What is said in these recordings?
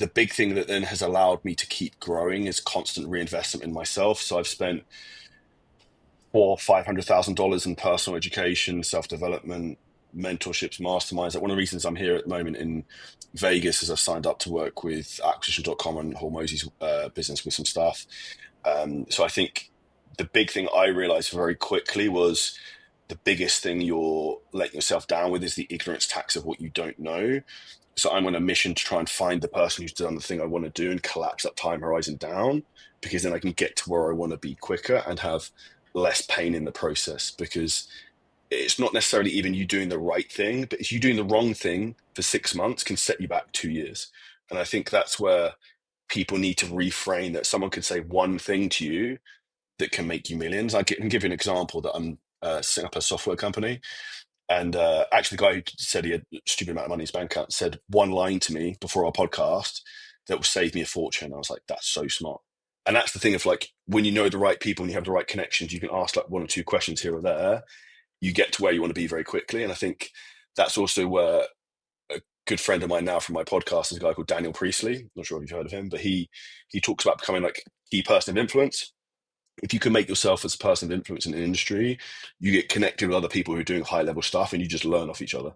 the big thing that then has allowed me to keep growing is constant reinvestment in myself. So I've spent $400,000-500,000 in personal education, self-development, mentorships, masterminds. Like one of the reasons I'm here at the moment in Vegas is I've signed up to work with acquisition.com and Hormozy's business with some stuff. So I think the big thing I realized very quickly was the biggest thing you're letting yourself down with is the ignorance tax of what you don't know. So I'm on a mission to try and find the person who's done the thing I want to do and collapse that time horizon down, because then I can get to where I want to be quicker and have less pain in the process. Because it's not necessarily even you doing the right thing, but it's you doing the wrong thing for 6 months can set you back 2 years. And I think that's where people need to reframe that someone could say one thing to you that can make you millions. Can give you an example that I'm setting up a software company. And actually, the guy who said he had a stupid amount of money in his bank account said one line to me before our podcast that will save me a fortune. I was like, that's so smart. And that's the thing of like, when you know the right people and you have the right connections, you can ask like one or two questions here or there. You get to where you want to be very quickly. And I think that's also where a good friend of mine now from my podcast is a guy called Daniel Priestley. Not sure if you've heard of him, but he talks about becoming like key person of influence. If you can make yourself as a person of influence in an industry, you get connected with other people who are doing high level stuff and you just learn off each other.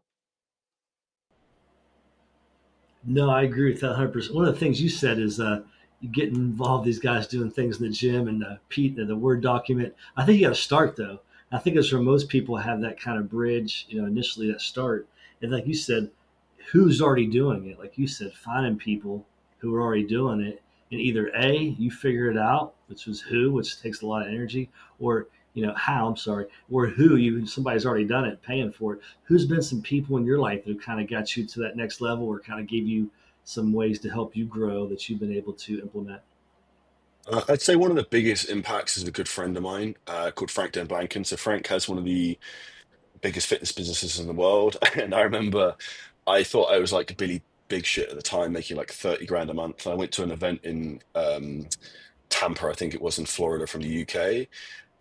No, I agree with that 100%. One of the things you said is you get involved these guys doing things in the gym and the Word document. I think you got to start though. I think it's where most people have that kind of bridge, initially that start. And like you said, who's already doing it? Like you said, finding people who are already doing it. And either A, you figure it out, which was who, which takes a lot of energy, or how, I'm sorry, or who somebody's already done it, paying for it. Who's been some people in your life that have kind of got you to that next level or kind of gave you some ways to help you grow that you've been able to implement? I'd say one of the biggest impacts is a good friend of mine called Frank Den Blanken. So Frank has one of the biggest fitness businesses in the world. And I remember I thought I was like Billy Big Shit at the time, making like 30 grand a month. I went to an event in Tampa, I think it was in Florida from the UK.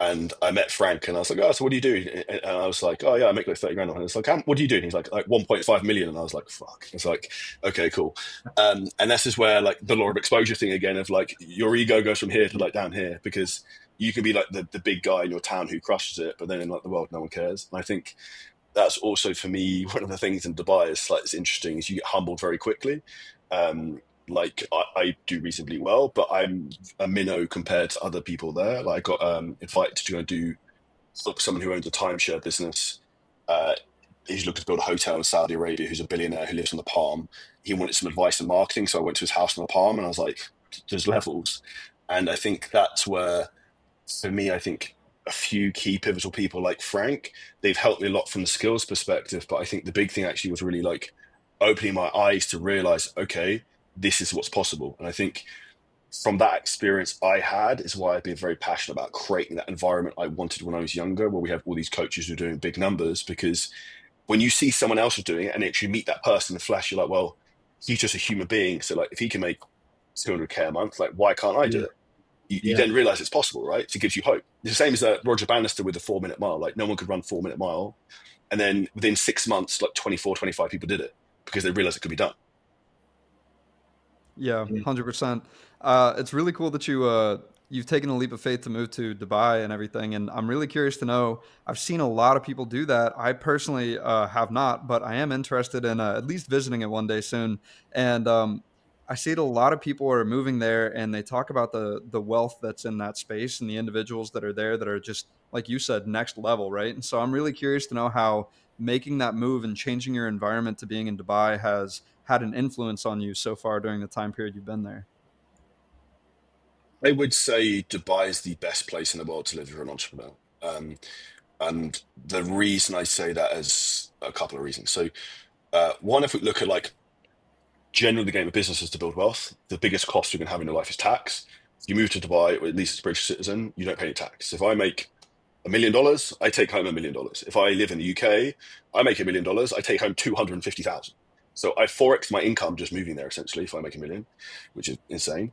And I met Frank and I was like, oh, so what do you do? And I was like, oh yeah, I make like 30 grand. And it's like, what do you do? And he's like 1.5 million. And I was like, fuck. It's like, okay, cool. And this is where like the law of exposure thing again of like your ego goes from here to like down here, because you can be like the big guy in your town who crushes it, but then in like the world, no one cares. And I think that's also for me one of the things in Dubai is like it's interesting is you get humbled very quickly. Um, like I do reasonably well, but I'm a minnow compared to other people there. Like I got invited to go and do help someone who owns a timeshare business. Uh, he's looking to build a hotel in Saudi Arabia. Who's a billionaire who lives on the Palm. He wanted some advice in marketing, so I went to his house on the Palm, and I was like, "There's levels," and I think that's where for me, I think a few key pivotal people like Frank, they've helped me a lot from the skills perspective. But I think the big thing actually was really like opening my eyes to realize, okay, this is what's possible. And I think from that experience I had is why I've been very passionate about creating that environment I wanted when I was younger, where we have all these coaches who are doing big numbers. Because when you see someone else is doing it and actually meet that person in the flesh, you're like, well, he's just a human being. So like if he can make 200K a month, like why can't I do Yeah, it? You yeah. then realize it's possible, right? So it gives you hope. It's the same as Roger Bannister with the 4 minute mile. Like no one could run 4 minute mile. And then within 6 months, like 24, 25 people did it because they realized it could be done. Yeah, Yeah. 100%. It's really cool that you've taken a leap of faith to move to Dubai and everything, and I'm really curious to know. I've seen a lot of people do that. I personally have not, but I am interested in at least visiting it one day soon. And I see that a lot of people are moving there, and they talk about the wealth that's in that space and the individuals that are there that are just like you said, next level, right? And so I'm really curious to know how making that move and changing your environment to being in Dubai has had an influence on you so far during the time period you've been there. I would say Dubai is the best place in the world to live if you're an entrepreneur. Um, and the reason I say that is a couple of reasons. So, one, if we look at like generally the game of business is to build wealth, the biggest cost you can have in your life is tax. If you move to Dubai, or at least as a British citizen, you don't pay any tax. If I make $1 million, I take home $1 million. If I live in the UK, I make $1 million, I take home 250,000. So I forex my income just moving there essentially if I make a million, which is insane.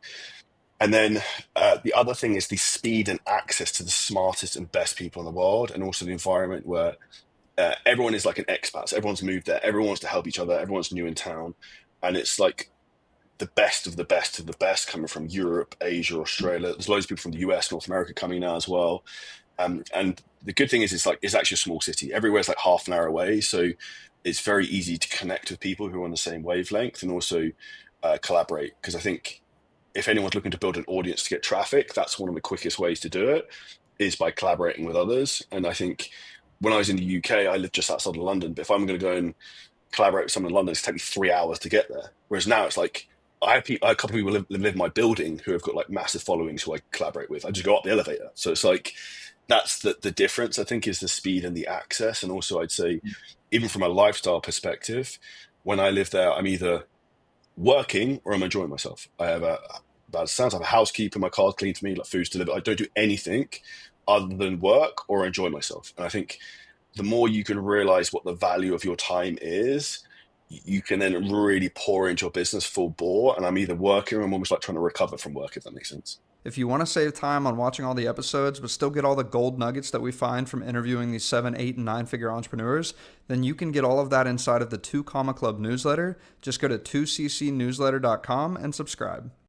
And then the other thing is the speed and access to the smartest and best people in the world, and also the environment where everyone is like an expat. So everyone's moved there. Everyone wants to help each other. Everyone's new in town, and it's like the best of the best of the best coming from Europe, Asia, Australia. There's loads of people from the US, North America coming now as well. And the good thing is, it's actually a small city. Everywhere's like half an hour away, so it's very easy to connect with people who are on the same wavelength and also collaborate. Because I think if anyone's looking to build an audience to get traffic, that's one of the quickest ways to do it is by collaborating with others. And I think when I was in the UK, I lived just outside of London. But if I'm going to go and collaborate with someone in London, it's take me 3 hours to get there. Whereas now it's like I have a couple of people live in my building who have got like massive followings who I collaborate with. I just go up the elevator. So it's like that's the difference, I think, is the speed and the access. And also I'd say, even from a lifestyle perspective, when I live there, I'm either working or I'm enjoying myself. I have bad sounds, I have a housekeeper, my car's clean for me, like food's delivered. I don't do anything other than work or enjoy myself. And I think the more you can realize what the value of your time is, you can then really pour into your business full bore. And I'm either working or I'm almost like trying to recover from work, if that makes sense. If you want to save time on watching all the episodes, but still get all the gold nuggets that we find from interviewing these 7, 8, and 9-figure entrepreneurs, then you can get all of that inside of the 2 Comma Club newsletter. Just go to 2ccnewsletter.com and subscribe.